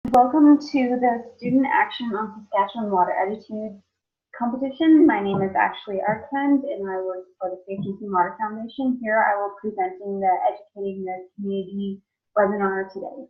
Welcome to the Student Action on Saskatchewan Water Attitude competition. My name is Ashley Arkland and I work for the Safe Drinking Water Foundation. Here I will be presenting the Educating the Community webinar today.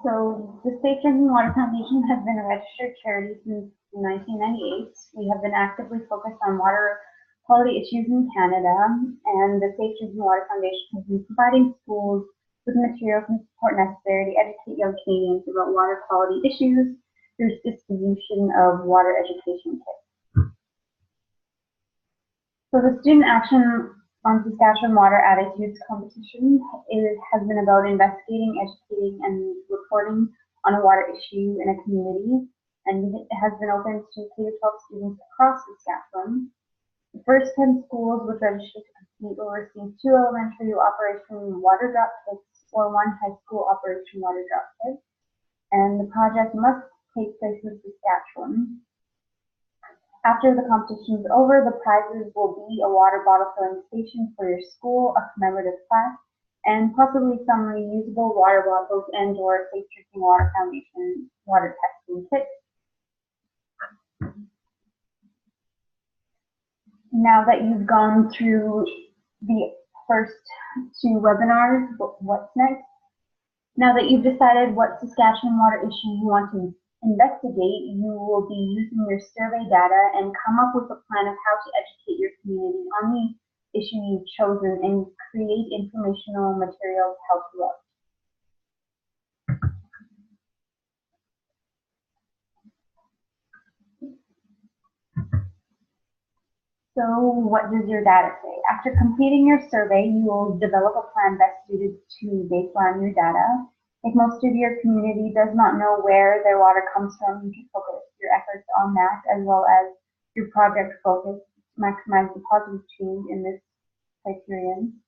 So the Safe Drinking Water Foundation has been a registered charity since 1998. We have been actively focused on water quality issues in Canada, and the Safe Drinking Water Foundation has been providing schools with materials and support necessary to educate young Canadians about water quality issues through distribution of water education kits. So the Student Action on Saskatchewan Water Attitudes competition has been about investigating, educating, and reporting on a water issue in a community, and it has been open to K-12 students across Saskatchewan. The first 10 schools which registered to compete will receive 2 elementary Operation Water Drop kits or 1 high school Operation Water Drop kit, and the project must take place in Saskatchewan. After the competition is over, the prizes will be a water bottle filling station for your school, a commemorative plaque, and possibly some reusable water bottles and or Safe Drinking Water Foundation water testing kits. Now that you've gone through the first 2 webinars, what's next? Now that you've decided what Saskatchewan water issue you want to investigate, you will be using your survey data and come up with a plan of how to educate your community on the issue you've chosen and create informational materials to help you out. So what does your data say? After completing your survey, you will develop a plan best suited to baseline your data. If most of your community does not know where their water comes from, you can focus your efforts on that, as well as your project focus to maximize the positive change in this criterion.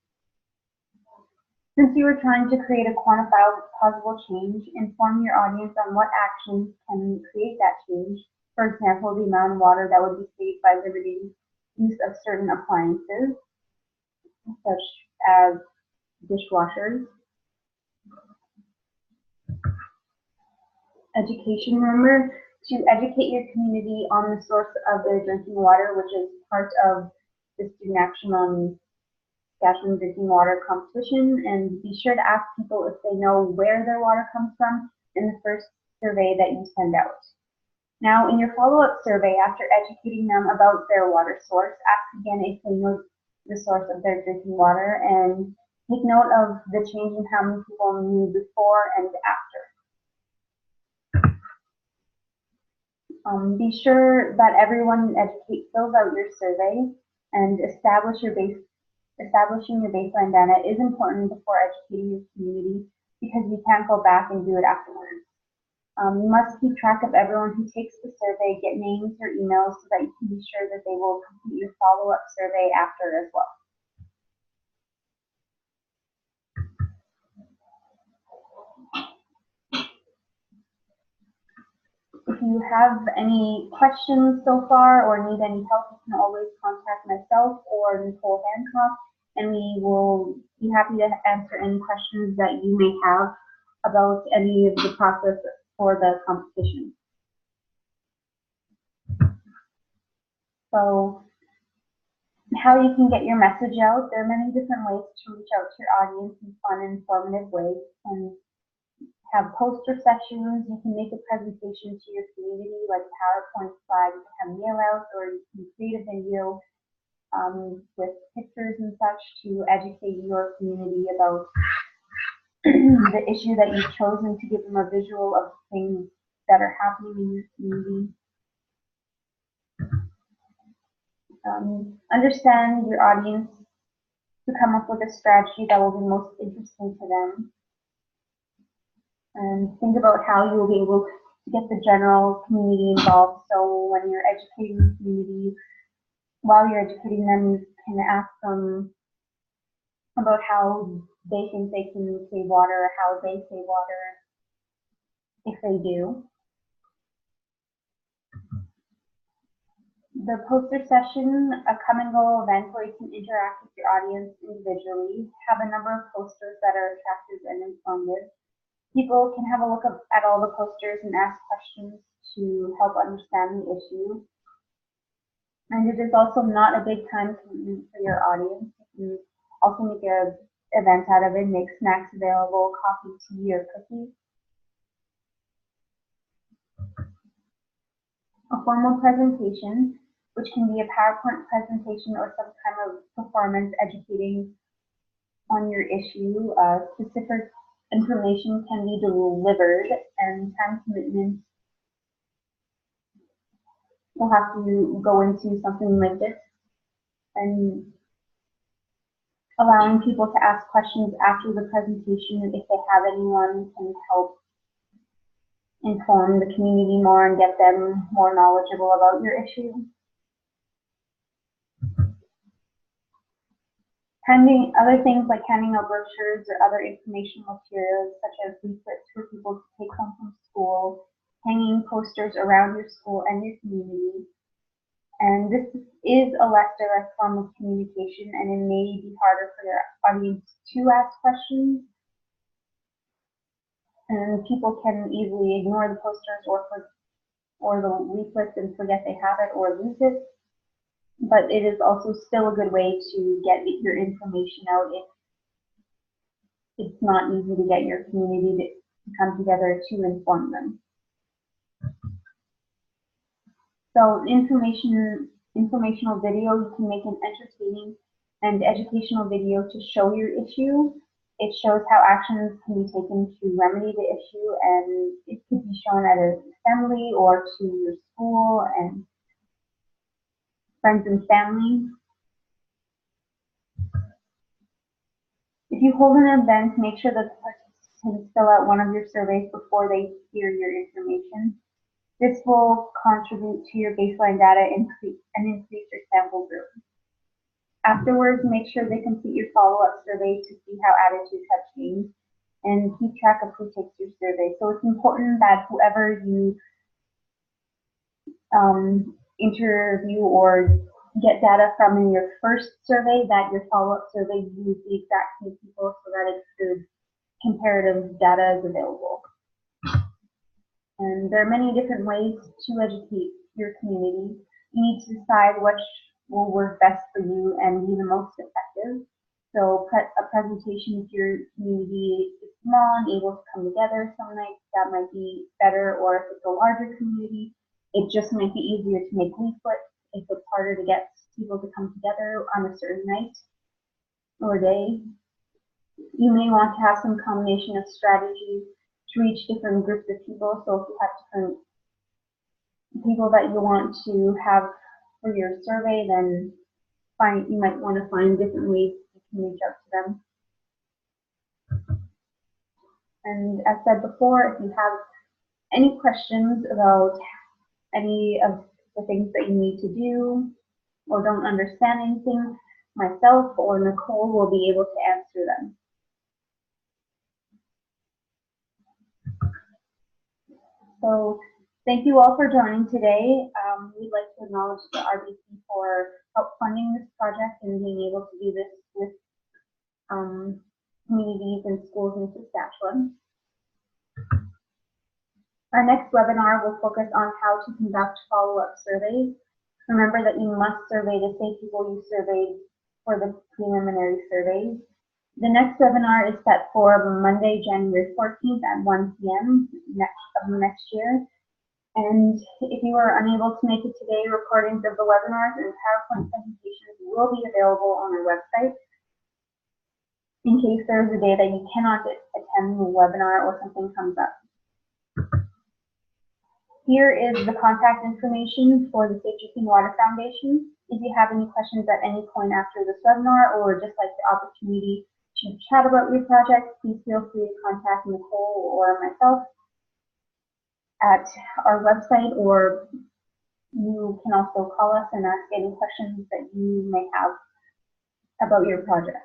Since you are trying to create a quantifiable possible change, inform your audience on what actions can create that change. For example, the amount of water that would be saved by limiting use of certain appliances, such as dishwashers. Education, remember to educate your community on the source of their drinking water, which is part of the Student Action on Saskatchewan Drinking Water competition, and be sure to ask people if they know where their water comes from in the first survey that you send out. Now, in your follow-up survey, after educating them about their water source, ask again if they know the source of their drinking water, and take note of the change in how many people knew before and after. Be sure that everyone you educate fills out your survey, and establishing your baseline data is important before educating your community because you can't go back and do it afterwards. You must keep track of everyone who takes the survey, get names or emails so that you can be sure that they will complete your follow-up survey after as well. If you have any questions so far or need any help, you can always contact myself or Nicole Hancock, and we will be happy to answer any questions that you may have about any of the process for the competition. So how you can get your message out, there are many different ways to reach out to your audience in fun and informative ways. And have poster sessions, you can make a presentation to your community like a PowerPoint slide, you can have mail outs, or you can create a video with pictures and such to educate your community about the issue that you've chosen, to give them a visual of things that are happening in your community. Understand your audience to come up with a strategy that will be most interesting to them. And think about how you will be able to get the general community involved. So when you're educating the community, while you're educating them, you can ask them about how they think they can save water, how they save water, if they do. The poster session, a come and go event where you can interact with your audience individually, have a number of posters that are attractive and informative. People can have a look at all the posters and ask questions to help understand the issue. And it is also not a big time commitment for your audience. You can also make an event out of it, make snacks available, coffee, tea, or cookies. A formal presentation, which can be a PowerPoint presentation or some kind of performance educating on your issue. Specific information can be delivered, and time commitment will have to go into something like this, and allowing people to ask questions after the presentation if they have anyone can help inform the community more and get them more knowledgeable about your issue. Other things like handing out brochures or other informational materials such as leaflets for people to take home from school, hanging posters around your school and your community. And this is a less direct form of communication, and it may be harder for your audience to ask questions. And people can easily ignore the posters or the leaflets and forget they have it or lose it. But it is also still a good way to get your information out if it's not easy to get your community to come together to inform them. So informational video, you can make an entertaining and educational video to show your issue. It shows how actions can be taken to remedy the issue, and it could be shown at an assembly or to your school and friends and family. If you hold an event, make sure that the participants fill out one of your surveys before they hear your information. This will contribute to your baseline data and increase your sample group. Afterwards, make sure they complete your follow-up survey to see how attitudes have changed and keep track of who takes your survey. So it's important that whoever you interview or get data from in your first survey, that your follow-up survey use the exact same people so that it's good comparative data is available. And there are many different ways to educate your community. You need to decide which will work best for you and be the most effective. So a presentation to your community is small and able to come together some nights, that might be better, or if it's a larger community, it just might be easier to make leaflets if it's harder to get people to come together on a certain night or day. You may want to have some combination of strategies to reach different groups of people. So if you have different people that you want to have for your survey, then you might want to find different ways you can reach out to them. And as said before, if you have any questions about any of the things that you need to do or don't understand anything, myself or Nicole will be able to answer them. So thank you all for joining today. We'd like to acknowledge the RBC for help funding this project and being able to do this with communities and schools in Saskatchewan. Our next webinar will focus on how to conduct follow-up surveys. Remember that you must survey the same people you surveyed for the preliminary surveys. The next webinar is set for Monday, January 14th at 1 p.m. next year. And if you are unable to make it today, recordings of the webinars and PowerPoint presentations will be available on our website in case there is a day that you cannot attend the webinar or something comes up. Here is the contact information for the Safe Drinking Water Foundation. If you have any questions at any point after this webinar or just like the opportunity to chat about your project, please feel free to contact Nicole or myself at our website, or you can also call us and ask any questions that you may have about your project.